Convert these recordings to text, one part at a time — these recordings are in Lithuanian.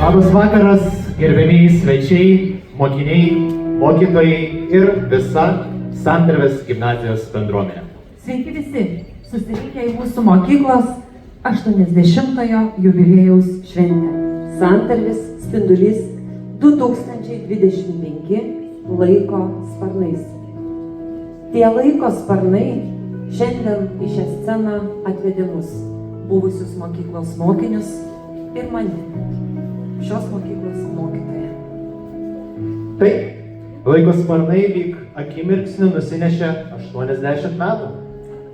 Labas vakaras, gerbėmiai svečiai, mokiniai, mokytojai ir visa Santarvės gimnazijos bendruomenė. Sveiki visi, susirinkę į mūsų mokyklos 80-ojo jubiliejaus šventę. Santarvės spindulys 2025 laiko sparnais. Tie laiko sparnai šiandien į šią sceną atvedė mus, buvusius mokyklos mokinius ir mane, šios mokyklos mokytoją. Taip, laiko sparnai lyg akimirksniu nusinešė 80 metų.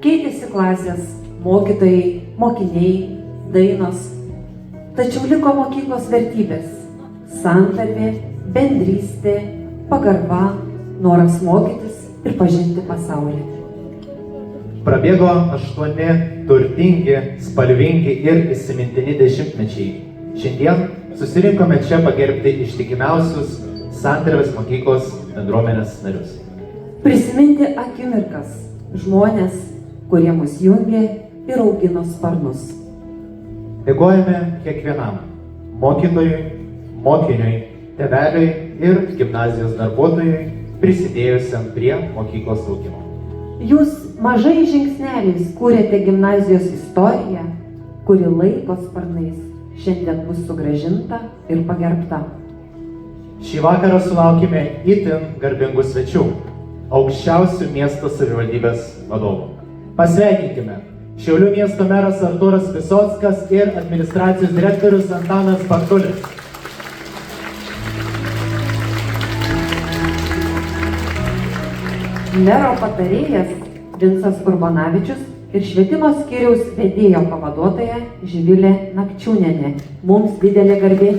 Keitėsi klasės, mokytojai, mokiniai, dainos, tačiau liko mokyklos vertybės - santarvė, bendrystė, pagarba, noras mokytis ir pažinti pasaulį. Prabėgo 8 turtingi, spalvingi ir įsimintini dešimtmečiai. Šiandien susirinkome čia pagerbti ištikimiausius Santarvės mokyklos bendruomenės narius. Prisiminti akimirkas, žmonės, kurie mus jungė ir augino sparnus. Dėkojame kiekvienam mokytojui, mokiniui, tėveliui ir gimnazijos darbuotojui prisidėjusiam prie mokyklos augimo. Jūs mažais žingsneliais kūrėte gimnazijos istoriją, kuri laiko sparnais šiandien bus sugrąžinta ir pagerbta. Šį vakarą sulaukime itin garbingų svečių - aukščiausių miesto savivaldybės vadovų. Pasveikinkime Šiaulių miesto meras Artūras Visockas ir administracijos direktorius Antanas Bartulis. Mero patarėjas Vincas Urbonavičius ir švietimo skyriaus vedėjo pavaduotoja Živilė Nakčiūnienė. Mums didelė garbė.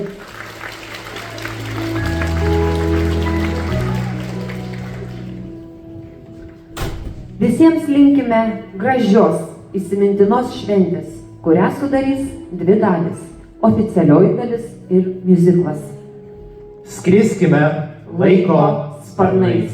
Visiems linkime gražios, įsimintinos šventės, kurią sudarys dvi dalis - oficialioji dalis ir miuziklas. Skriskime laiko sparnais.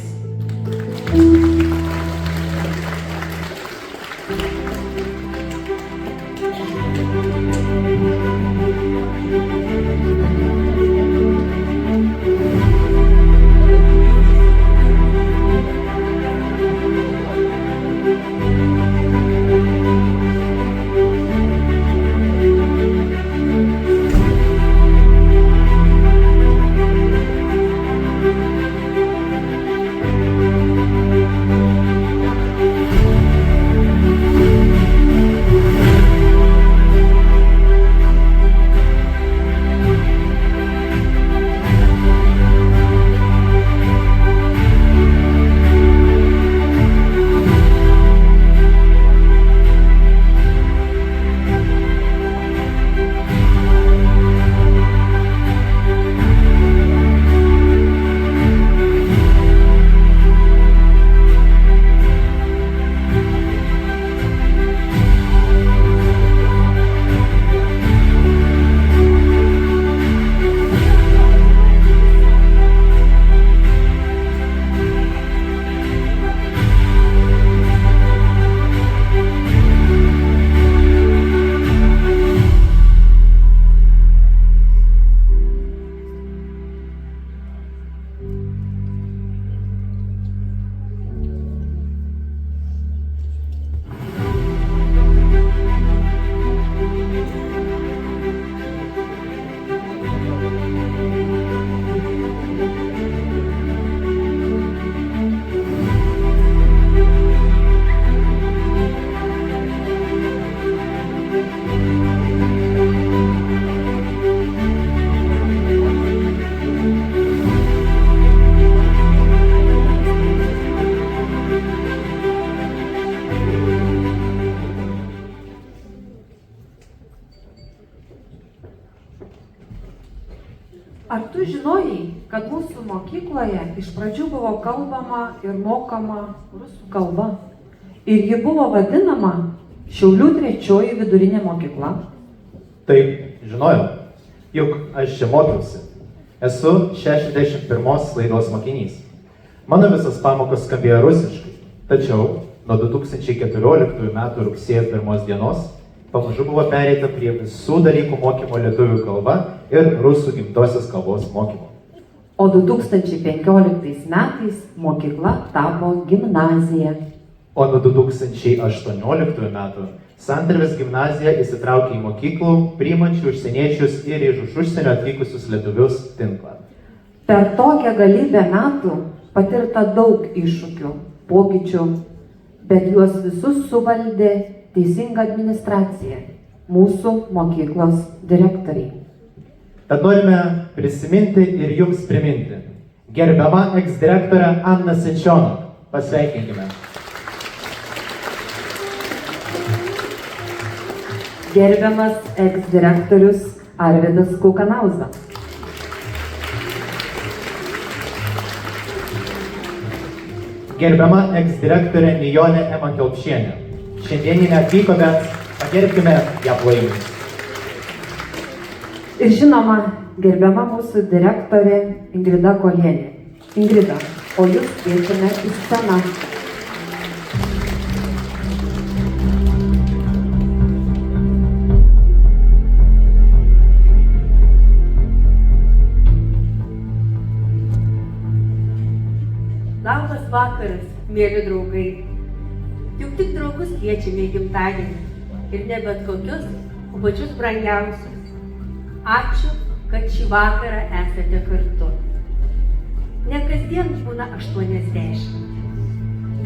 Ar tu žinojai, kad mūsų mokykloje iš pradžių buvo kalbama ir mokama rusų kalba? Ir ji buvo vadinama Šiaulių 3 vidurinė mokykla? Taip, žinojau, juk aš čia mokiausi. Esu 61 laidos mokinys. Mano visas pamokos skambėjo rusiškai, tačiau nuo 2014 m. rugsėjo 1 dienos pamažu buvo pereita prie visų dalykų mokymo lietuvių kalba ir rusų gimtosios kalbos mokymo. O 2015 metais mokykla tapo gimnazija. O nuo 2018 metų Santarvės gimnazija įsitraukė į mokyklų, priimančių užsieniečius ir iš užsienio atvykusius lietuvius tinklą. Per tokią galybę metų patirta daug iššūkių, pokyčių, bet juos visus suvaldė teisinga administracija, mūsų mokyklos direktoriai. Tad norime prisiminti ir jums priminti. Gerbiama eksdirektorė Anna Senčionok. Pasveikinkime. Gerbiamas eksdirektorius Arvydas Kukanauza. Gerbiama eksdirektorė Nijolė Ema Kelpšienė. Šiandien ji neatvyko, bet pagerbkime ją plojimais. Ir žinoma, gerbiama mūsų direktorė Ingrida Kolienė. Ingrida, o jūs kviečiame į sceną. Labas vakaras, mėly draugai. Juk tik draugus kviečiame į gimtadienį. Ir ne bet kokius, o pačius brangiausius. Ačiū, kad šį vakarą esate kartu. Ne kasdien būna 80.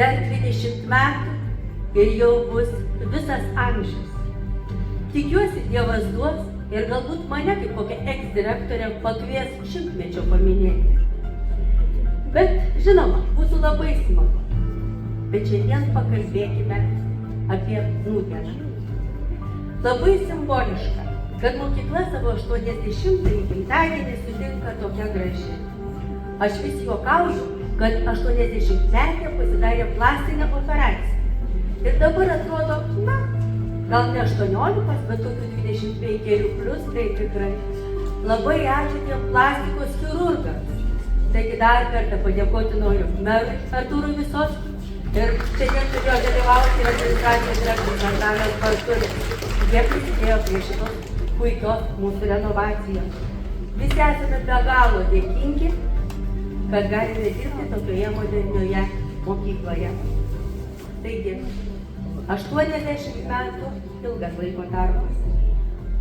Dar 20 metų ir jau bus visas amžius. Tikiuosi, Dievas duos ir galbūt mane kaip kokia eksdirektorė pakvies 100-mečio paminėti. Bet, žinoma, būtų labai smagu. Bet šiandien pakalbėkime apie nūdieną. Labai simboliška, kad mokykla savo 80-ąjį gimtadienį sutinka tokia graži. Aš vis juokauju, kad 80-metė pasidarė plastinę operaciją. Ir dabar atrodo, gal ne 18, bet tokių 25 plus, tai tikrai. Labai ačiū tiem plastikos chirurgams. Taigi dar kartą padėkoti noriu merui Artūrui Visockui ir šiandien turėjo dalyvauti ir administracijos direktorius Antanas Bartulis. Jie prisidėjo prie šitos puikios mūsų renovacijos. Visi esame be galo dėkingi, kad galime dirbti tokioje modernioje mokykloje. Taigi, 80 metų ilgas laiko tarpas.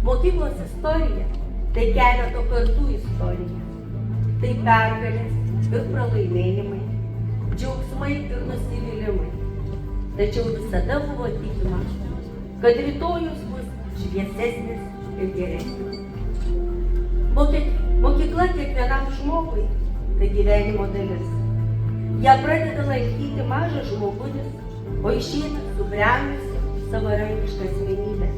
Mokyklos istorija tai keleto kartų istorija. Tai pergalės ir pralaimėjimai, džiaugsmai ir nusivylimai. Tačiau visada buvo tikima, kad rytojus bus šviesesnis ir geresnis. Mokykla kiekvienam žmogui tai gyvenimo dalis. Ją pradeda lankyti mažas žmogutis, o išeina subrendusi savarankišką asmenybę.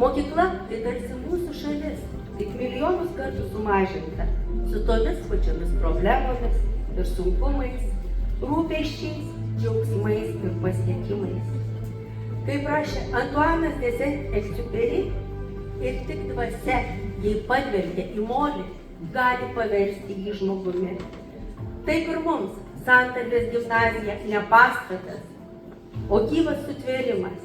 Mokykla tai tarsi mūsų šalis, tik milijonus kartų sumažinta, su tomis pačiomis problemomis ir sunkumais, rūpesčiais, džiaugsmais ir pasiekimais. Kaip rašė Antuanas de Saint-Exupéry, ir tik dvasia, jei padvelgia į molį, gali paversti jį žmogumi. Taip ir mums Santarvės gimnazija ne pastatas, o gyvas sutvėrimas.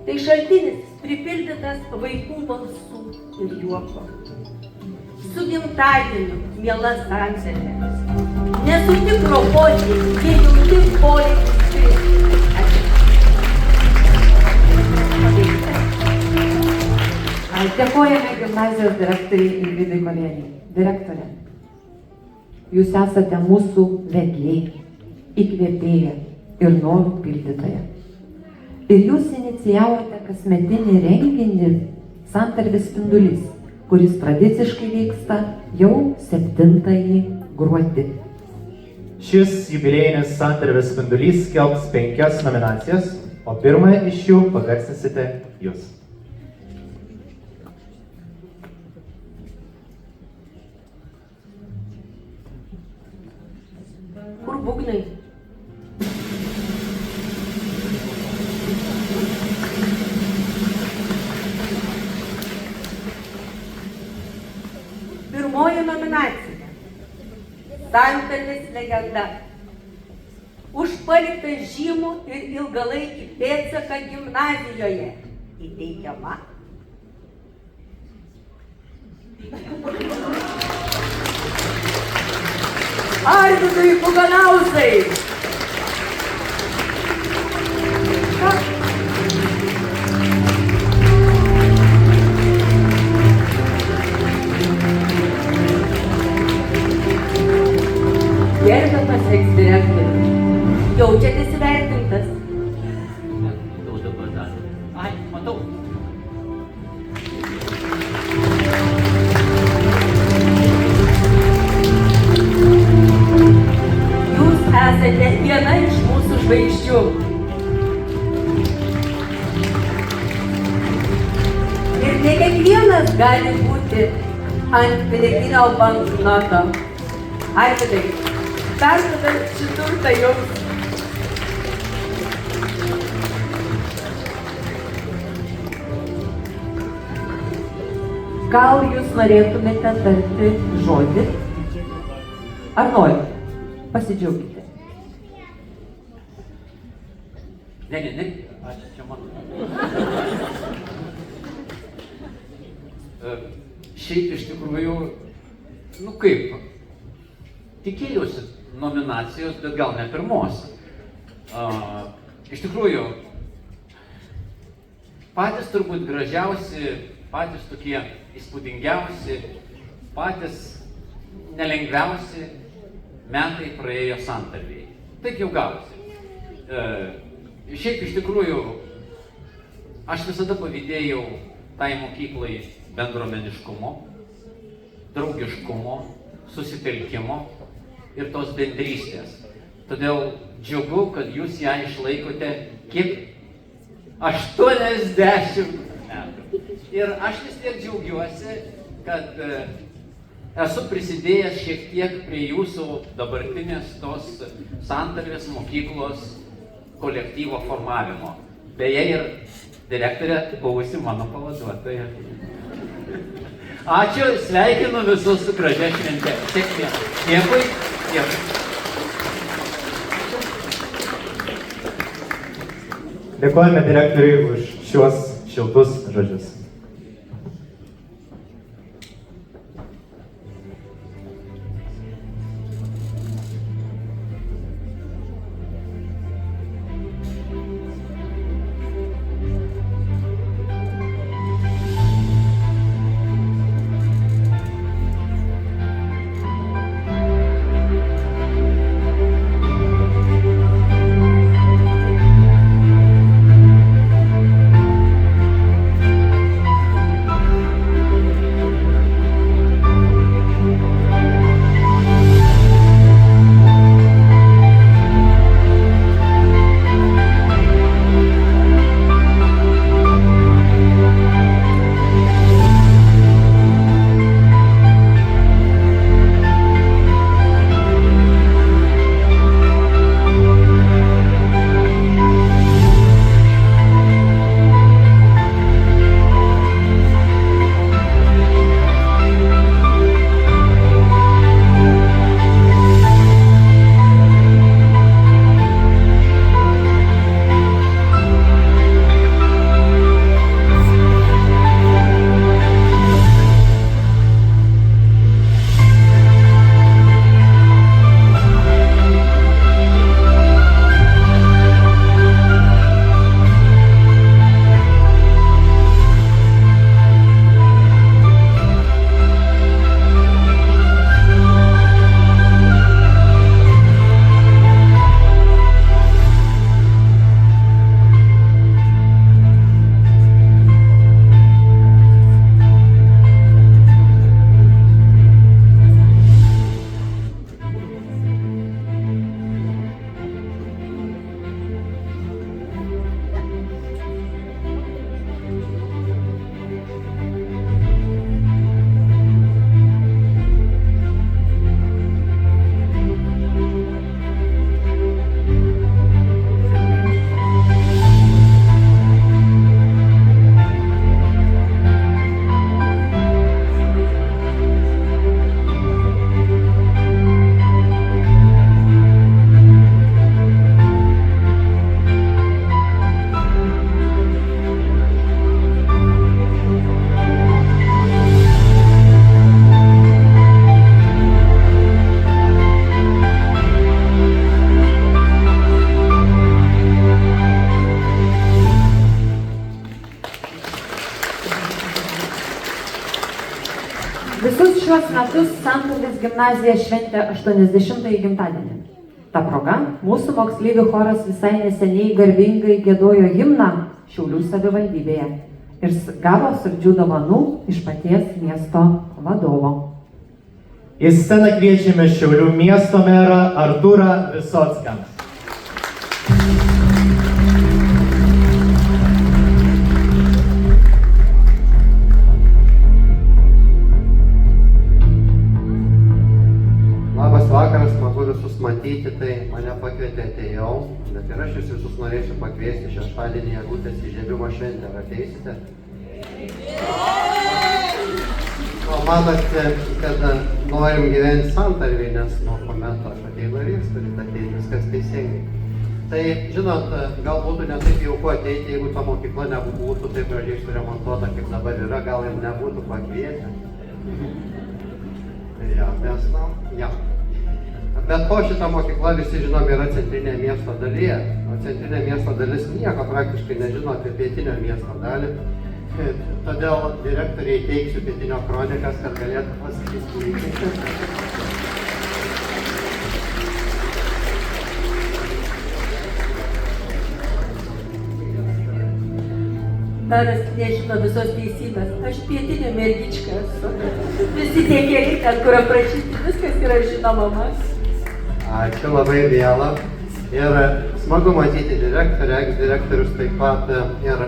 Tai šaltinis pripildytas vaikų balsų ir juoko. Su gimtadieniu, miela Santarvė. Nesutik robotė, jie jauti poreikius. Dėkojame gimnazijos direktoriai Ingridai Kolienei. Direktorė, jūs esate mūsų vedlė, įkvėpėja ir norų pildytoja. Ir jūs inicijavote kasmetinį renginį Santarvės spindulys, kuris tradiciškai vyksta jau 7 gruodį. Šis jubiliejinis Santarvės spindulys skelbs 5 nominacijas, o pirmąją iš jų pagarsinsite jūs. Kur būgnai? Pirmoji nominacija. Santarvės legenda. Už paliktą žymų ir ilgalaikį pėdsaką gimnazijoje įteikiama Arvydui Puganausai. Gerbiamas eksdirektorius, jaučiatės įvertintas? Jau dabar dar. Ai, matau. Jūs esate viena iš mūsų žvaigždžių. Ir ne kiekvienas gali būti ant piniginio banknoto. Arvydai, perduodam šį turtą jums. Gal jūs norėtumėte tarti žodį? Ar norite? Pasidžiaugite. Ne, ačiū, čia man. Šiaip iš tikrųjų, nu kaip, tikėjausi nominacijos, bet gal ne pirmos. Iš tikrųjų, patys turbūt gražiausi, patys tokie įspūdingiausi, patys nelengviausi metai praėjo santarvėje. Taip jau gavosi. Šiaip iš tikrųjų, aš visada pavydėjau tai mokyklai bendruomeniškumo, draugiškumo, susitelkimo ir tos bendrystės. Todėl džiugu, kad jūs ją išlaikote kiek? 80 metų. Ir aš vis tiek džiaugiuosi, kad esu prisidėjęs šiek tiek prie jūsų dabartinės tos santarvės mokyklos kolektyvo formavimo. Beje, ir direktorė buvusi mano pavaduotoja. Ačiū, sveikinu visus su gražia švente. Sėkmės. Dėkui. Dėkojame direktoriui už šiuos šiltus žodžius. šiuos metus Santarvės gimnazija šventė 80-ąjį gimtadienį. Ta proga mūsų moksleivių choras visai neseniai garbingai giedojo himną Šiaulių savivaldybėje ir gavo saldžių dovanų iš paties miesto vadovo. Į sceną kviečiame Šiaulių miesto merą Artūrą Visocką. Labas vakaras, smagu visus matyti, tai mane pakvietė, atėjau, bet ir aš jūs visus norėsiu pakviesti šeštadienį eglutės įžiebimo šventę. Ar ateisite? O matote, kad norim gyventi Santarvėj, nes nuo kuomet aš ateinu ir jūs turite ateiti, viskas teisingai. Tai, žinot, gal būtų ne taip jauku ateiti, jeigu ta mokykla nebūtų taip gražiai suremontuota, kaip dabar yra, gal ir nebūtų pakvietę. Ja, mes, ja. Bet ko šita mokykla, visi žinom, yra centrinė miesto dalyje, o centrinė miesto dalis nieko praktiškai nežino apie pietinio miesto dalį. Todėl direktoriai teiksiu pietinio kronikas, kad galėtų pasakyti. Meras nežino visos teisybės. Aš pietinė mergička esu. Visi tie keliai, ten, kur aprašyti, viskas yra žinoma man. Ačiū labai vėlą. Ir smagu matyti direktorę, eksdirektorius taip pat. Ir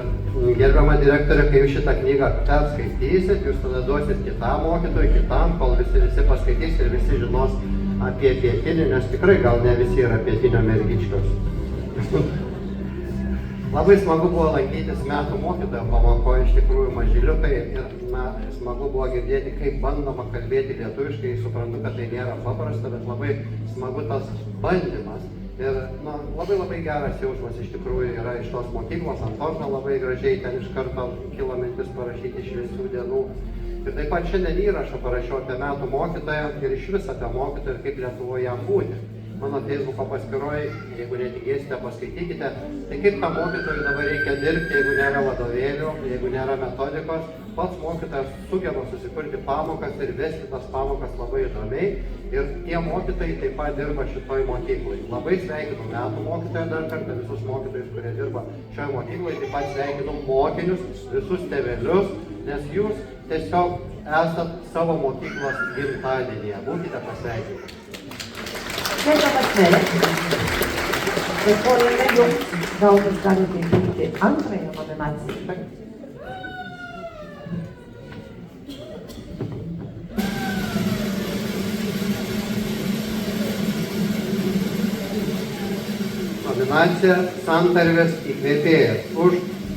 gerbiama direktorė, kai jūs šitą knygą perskaitysit, jūs tada duosit kitam mokytojui, kitam, kol visi paskaitys ir visi žinos apie pietinį, nes tikrai gal ne visi yra pietinio mergičkos. Labai smagu buvo lankytis metų mokytojo pamokoje, iš tikrųjų mažyliukai, ir smagu buvo girdėti, kaip bandoma kalbėti lietuviškai, suprantu, kad tai nėra paprasta, bet labai smagu tas bandymas. Ir labai geras jausmas iš tikrųjų yra iš tos mokyklos, ant torto labai gražiai, ten iš karto kilo mintis parašyti šviesių dienų. Ir taip pat šiandien įrašą parašiau apie metų mokytoją ir iš vis apie mokytoją ir kaip Lietuvoje jam būti. Mano Facebooko paskyroje, jeigu netikėsite, paskaitykite, tai kaip tam mokytojui dabar reikia dirbti, jeigu nėra vadovėlių, jeigu nėra metodikos. Pats mokytojas sugeba susikurti pamokas ir vesti tas pamokas labai įdomiai. Ir tie mokytojai taip pat dirba šitoj mokyklai. Labai sveikinu metų mokytoją dar kartą, visus mokytojus, kurie dirba šioje mokykloje. Taip pat sveikinu mokinius, visus tėvelius, nes jūs tiesiog esat savo mokyklos gimtadienyje. Būkite pasveikinti. Gerbiamas mere, dėkojame jums, gal jūs galite įvykti antrąją nominaciją. Nominacija Santarvės įkvėpėjas už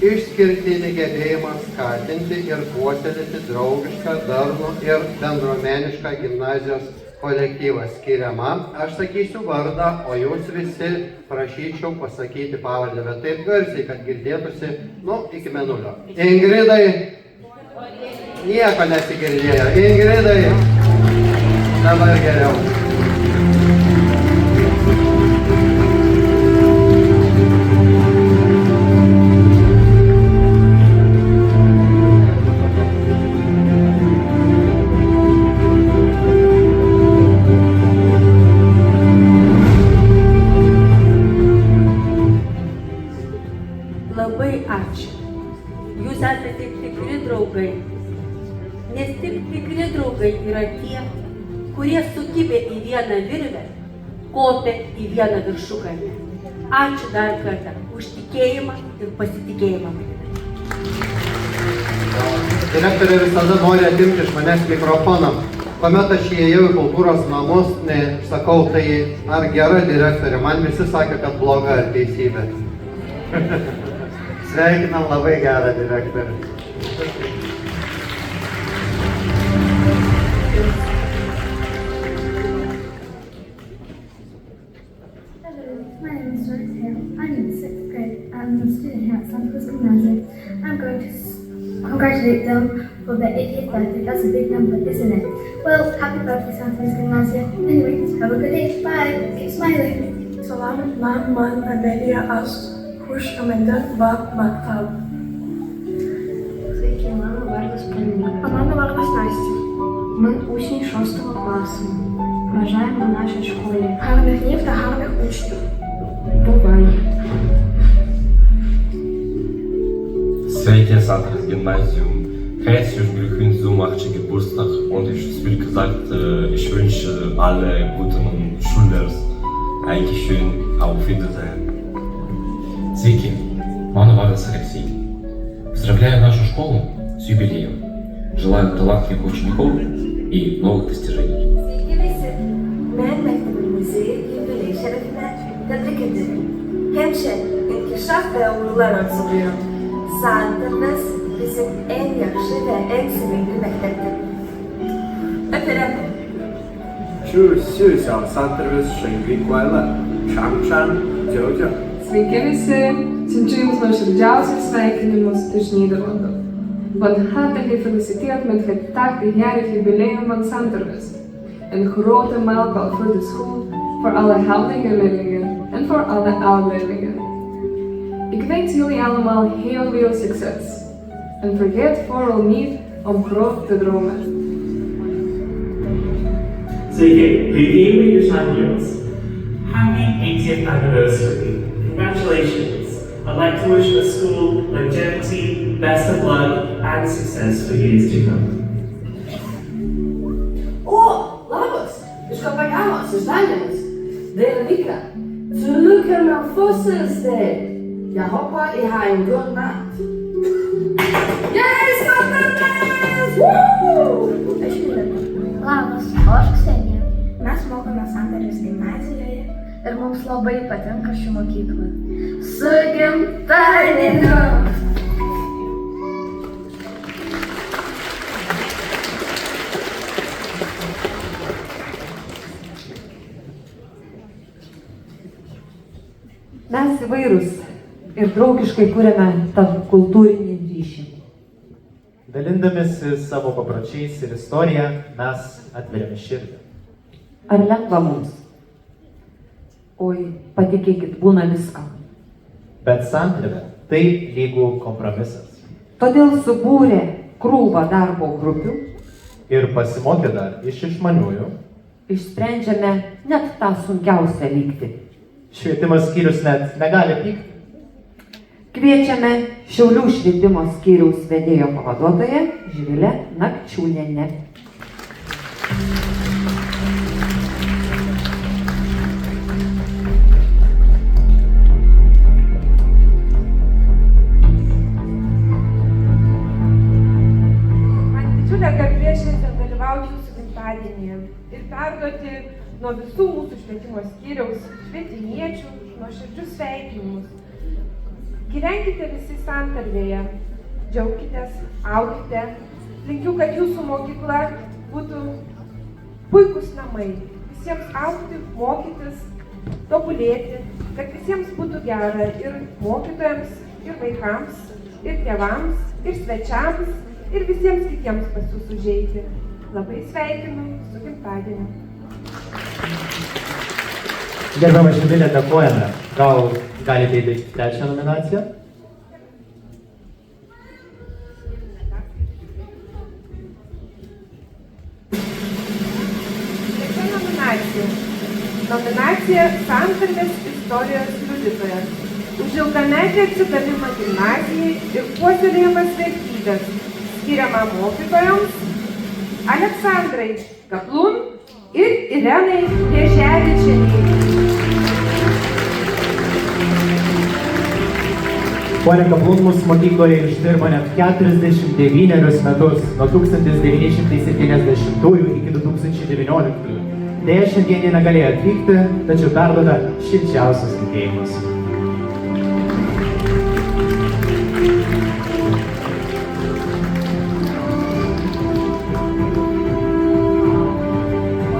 išskirtinį gebėjimą skatinti ir puoselėti draugišką, darnų ir bendruomenišką gimnazijos kolektyvą skiriama. Aš sakysiu vardą, o jūs visi prašyčiau pasakyti pavardę, bet taip garsiai, kad girdėtųsi, iki mėnulio. Ingridai. Nieko nesigirdėjo. Ingridai. Dabar geriau. Labai ačiū. Jūs esate tikri draugai. Nes tik tikri draugai yra tie, kurie sukibę į vieną virvę, kopia į vieną viršukalnę. Ačiū dar kartą už tikėjimą ir pasitikėjimą. Direktorė visada nori atimti iš manęs mikrofoną. Kuomet aš įėjau į kultūros namus, sakau, tai ar gera direktorė, man visi sakė, kad bloga ar teisybė. Sveikinam labai gerą direktorę. Hello, my name is Joyce Hill. I'm in 6th grade. I'm a student here at Santarvės Gymnasium. I'm going to congratulate them for their 80th birthday. That's a big number, isn't it? Well, happy birthday, Santarvės Gymnasium. Anyway, have a good day. Bye. Keep smiling. Salamat man Amelia As. Už Amandat Maktab. Sveiki, mano vardas Paulina. O mano vardas Nastė. Ми учні 6 класу. Бажаємо нашій школі гарних днів та гарних учнів. Бувай! Sehr Santaris Gymnasium, herzlichen Glückwunsch zum 80. Geburtstag und ich will gesagt, ich wünsche alle guten Schülern Dankeschön, auf Wiedersehen. Sveiki, mano vardas Aleksej. Поздравляю нашу школу с юбилеем. Желаю талантливых учеников и новых достижений. Sveiki visi! Men mektebimizi jubiley şerefine tebrik ederim. Hem inkişaf ve uğurlar arzulayım. Santaris bizim en yakışı ve en sevimli mekteptir. Öperim. 祝学校Santaris 生日快乐，长长久久。 Sveiki visi! Siunčiu Jums nuoširdžiausius sveikinimus iš Nyderlandų. Und herzlich felicitiert mit het 80-jarig jubileum van Santaris. Een grote mijlpaal voor de school, voor alle huidige leerlingen en voor alle oud-leerlingen. Ik wens jullie allemaal heel veel succes. En vergeet vooral niet om groot te dromen. Sveiki, linkėjimai iš Anglijos. Happy 80th anniversary. Congratulations. I'd like to wish the school longevity, best of luck, and success for years to come. O, labas! Iš Kopengamos, iš Danijos. Det er Vika. Tillykke med fødselsdag. Jeg håber, I har en god nat. Yay, Santaris! Woo! Labas, o aš Ksenija. Mes mokome Santaris gimnazijoje ir mums labai patinka ši mokykla. Su gimtadieniu! Mes įvairūs ir draugiškai kuriame tarp kultūrinį ryšį. Dalindamėsi savo papročiais ir istorija, mes atveriame širdį. Ar lengva mums? Oi, patikėkit, būna visko. Bet santarvė tai lygų kompromisas. Todėl subūrė krūvą darbo grupių. Ir pasimokė dar iš išmaniųjų. Išsprendžiame net tą sunkiausią lygtį. Švietimo skyrius net negali pykti. Kviečiame Šiaulių švietimo skyriaus vedėjo pavaduotoją Živilę Nakčiūnienę. Man didžiulė garbė šiandien dalyvauti jūsų gimtadienyje ir perduoti nuo visų mūsų švietimo skyriaus švietiniečių nuoširdžius sveikinimus. Gyvenkite visi santarvėje, džiaukitės, aukite. Linkiu, kad jūsų mokykla būtų puikus namai. Visiems augti, mokytis, tobulėti, kad visiems būtų gera ir mokytojams, ir vaikams, ir tėvams, ir svečiams, ir visiems kitiems pas jūs užeiti. Labai sveikinu su gimtadieniu. Gerbiama Živilė, dėkojame. Gal galite įteikti trečią nominaciją? Trečia nominacija. Nominacija Santarvės istorijos liudytojas. Už ilgametį atsidavimą gimnazijai ir puoselėjimas vertybės, skiriama mokytojams Aleksandrai Kaplun ir Irenai Ježevičienei. Ponia Kaplun mūsų mokykloje išdirbo net 49 metus, nuo 1970 iki 2019. Deja, šiandien jie negalėjo atvykti, tačiau perduoda šilčiausius linkėjimus.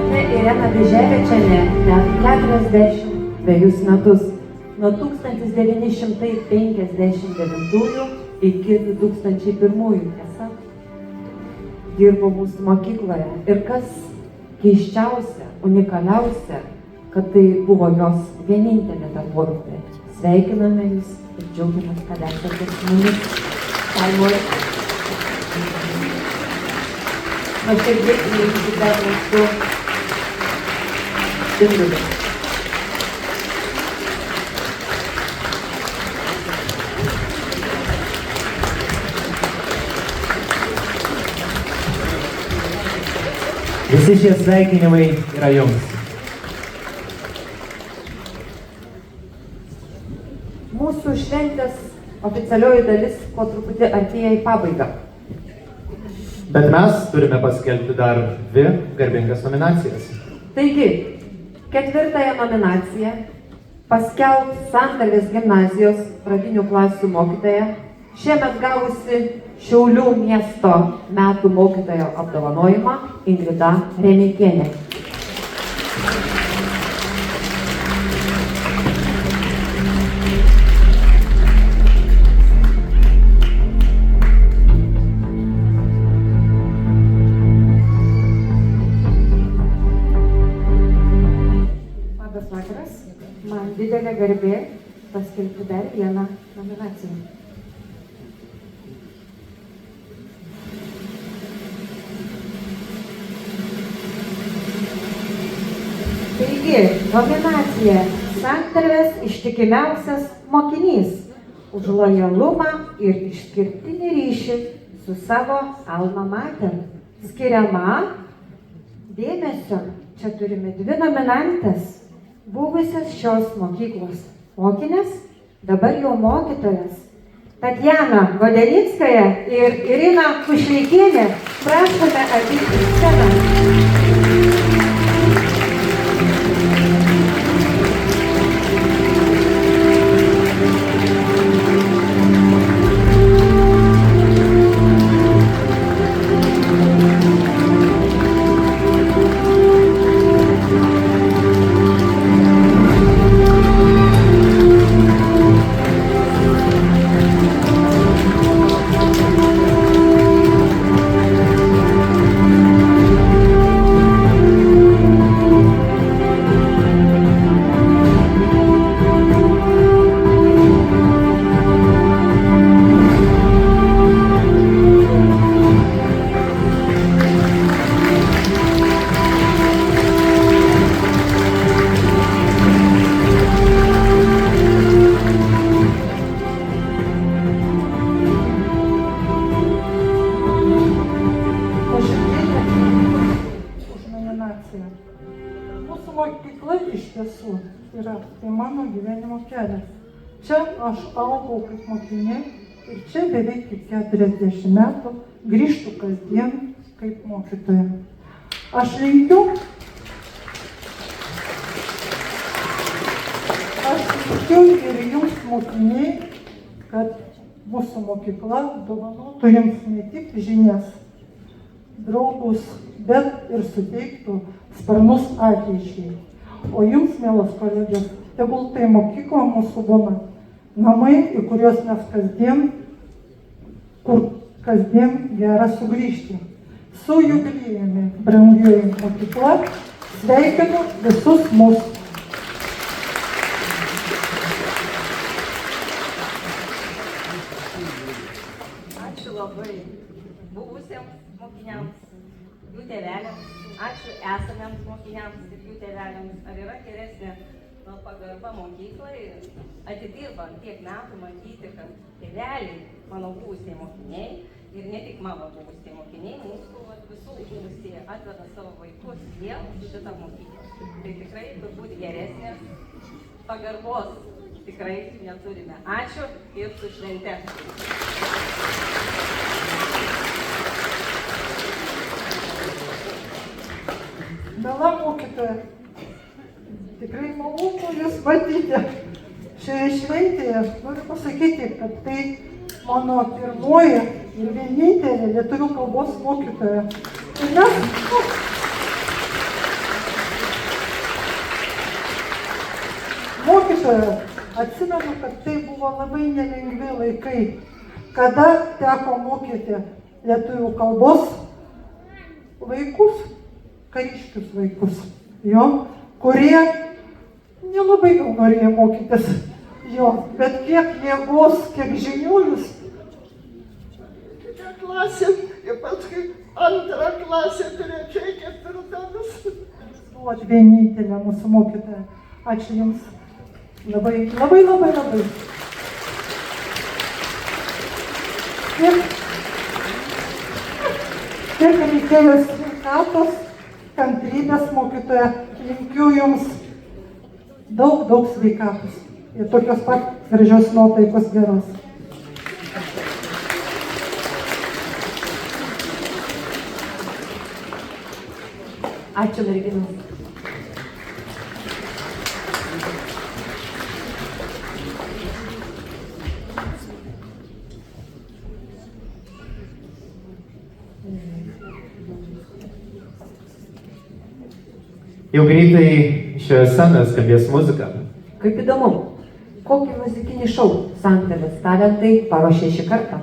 Ponia Irena Ježevičienė net 42 metus. Nuo 1959 iki 2001, tiesa, dirbo mūsų mokykloje. Ir kas keisčiausia, unikaliausia, kad tai buvo jos vienintelė darbovietė. Sveikiname jūs ir džiaugiamės, kad esate su mumis. nuoširdžiai priimkite mūsų spindulį. Visi šie sveikinimai yra jums. Mūsų šventės oficialioji dalis po truputį artėja į pabaigą. Bet mes turime paskelbti dar 2 garbingas nominacijas. Taigi, 4 nominaciją paskelbs Santarvės gimnazijos pradinių klasių mokytoja, šiemet gavusi Šiaulių miesto metų mokytojo apdovanojimą Ingrida Remeikienė. Labas vakaras, man didelė garbė paskelbti dar vieną nominaciją. Taigi, nominacija Santarvės ištikimiausias mokinys už lojalumą ir išskirtinį ryšį su savo alma mater. Skiriama dėmesio, čia turime 2 nominantes, buvusias šios mokyklos mokinės, dabar jau mokytojas. Tatjana Vodenickaja ir Irina Kušleikienė, prašome atvykti į sceną. Mūsų mokykla iš tiesų yra tai mano gyvenimo kelias. Čia aš augau kaip mokinė ir čia beveik iki 40 metų grįžtu kasdien kaip mokytoja. Aš linkiu ir jums mokiniai, kad mūsų mokykla dovanotų jums ne tik žinias, draugus, bet ir suteiktų sparnus ateičiai. O jums, mielos kolegės, tegul tai mokykla mūsų būna namai, į kuriuos mes kasdien gera sugrįžti. Su jubiliejumi, brangioji mokykla, sveikinu visus mus. Ačiū labai buvusiems mokiniams, jų tėveliams, ačiū esamiems mokiniams ir jų tėveliams. Ar yra geresnė pagarba mokyklai, atidirba tiek metų matyti, kad tėveliai, mano buvusiai mokiniai ir ne tik mano buvusiai mokiniai, mūsų visų buvusiai atveda savo vaikus vėl į šitą mokyklą. Tai tikrai turbūt geresnės pagarbos tikrai neturime. Ačiū ir su švente. Miela mokytoja, tikrai malonu Jūs matyti. Šioje šventėje noriu pasakyti, kad tai mano pirmoji ir vienintelė lietuvių kalbos mokytoja. Ir mokytoja, atsimenu, kad tai buvo labai nelengvi laikai, kada teko mokyti lietuvių kalbos vaikus, kariškius vaikus, kurie nelabai gal norėjo mokytis, bet kiek jėgos, kiek žinių Jūs. Klasėm ir paskui antrą klasę, trečiai, ketvirtomis. Buvot vienintelė mūsų mokytoja. Ačiū Jums labai, labai, labai, labai. Kiek reikėjo sveikatos, kantrybės mokytoja, linkiu Jums daug, daug sveikatos ir tokios pat gražios nuotaikos geros. Ačiū merginos. Jau greitai šioje scenoje skambės muzika. Kaip įdomu, kokį muzikinį šou Santarvės talentai paruošė šį kartą?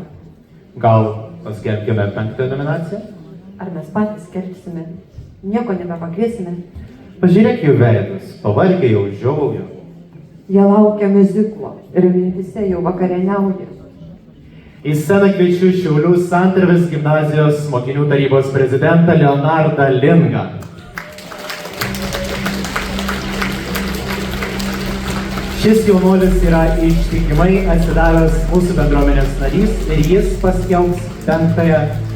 Gal paskelbkime 5 nominaciją? Ar mes patys skelbsime? Nieko nebepakviesime? Pažiūrėk jų veidus, pavargę jau žiovauja. Jie laukia miuziklo ir mintise jau vakarieniauja. Į sceną kviečiu Šiaulių Santarvės gimnazijos mokinių tarybos prezidentą Leonardą Lingą. Šis jaunuolis yra ištikimai atsidavęs mūsų bendruomenės narys ir jis paskelbs 5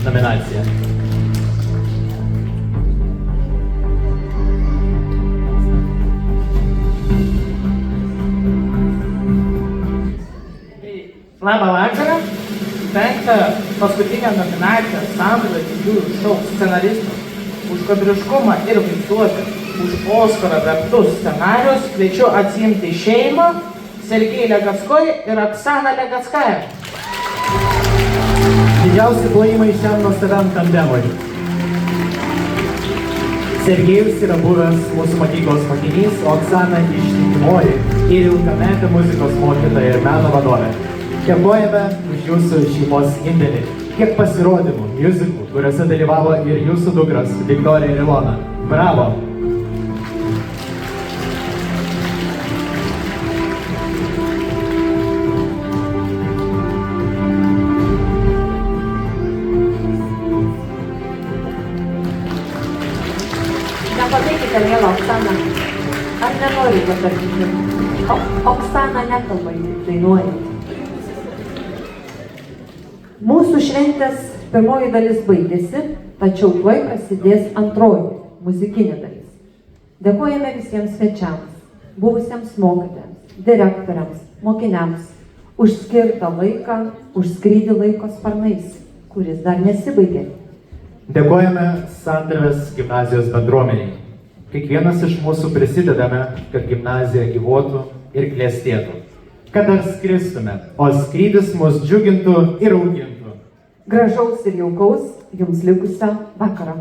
nominaciją. Labą vakarą. 5 paskutinę nominaciją Santarvės didžiųjų šou scenaristų už kadriškumą ir vaizduotę, už Oskarą vertus scenarius kviečiu atsiimti šeimą Sergej Legackoj ir Oksana Legackaja. Didžiausi plojimai šiam nuostabiam tandemui. Sergejus yra buvęs mūsų mokyklos mokinys, o Oksana ištikimoji ir ilgametė muzikos mokytoja ir meno vadovė. Dėkojame už jūsų šeimos indėlį. Kiek pasirodymų, muzikų, kuriuose dalyvavo ir jūsų dukras Viktorija ir Ilona. Bravo! Nepateikite, miela Oksana. Ar nenorite tarkime? Oksana nekalba, tik dainuoja. Mūsų šventės pirmoji dalis baigėsi, tačiau tuoj prasidės antroji, muzikinė dalis. Dėkojame visiems svečiams, buvusiems mokytojams, direktoriams, mokiniams, už skirtą laiką, už skrydį laiko sparnais, kuris dar nesibaigė. Dėkojame Santarvės gimnazijos bendruomeniai. Kiekvienas iš mūsų prisidedame, kad gimnazija gyvuotų ir klestėtų. Kad dar skristume, o skrydis mus džiugintų ir augintų. Gražaus ir jaukaus jums likusio vakaro.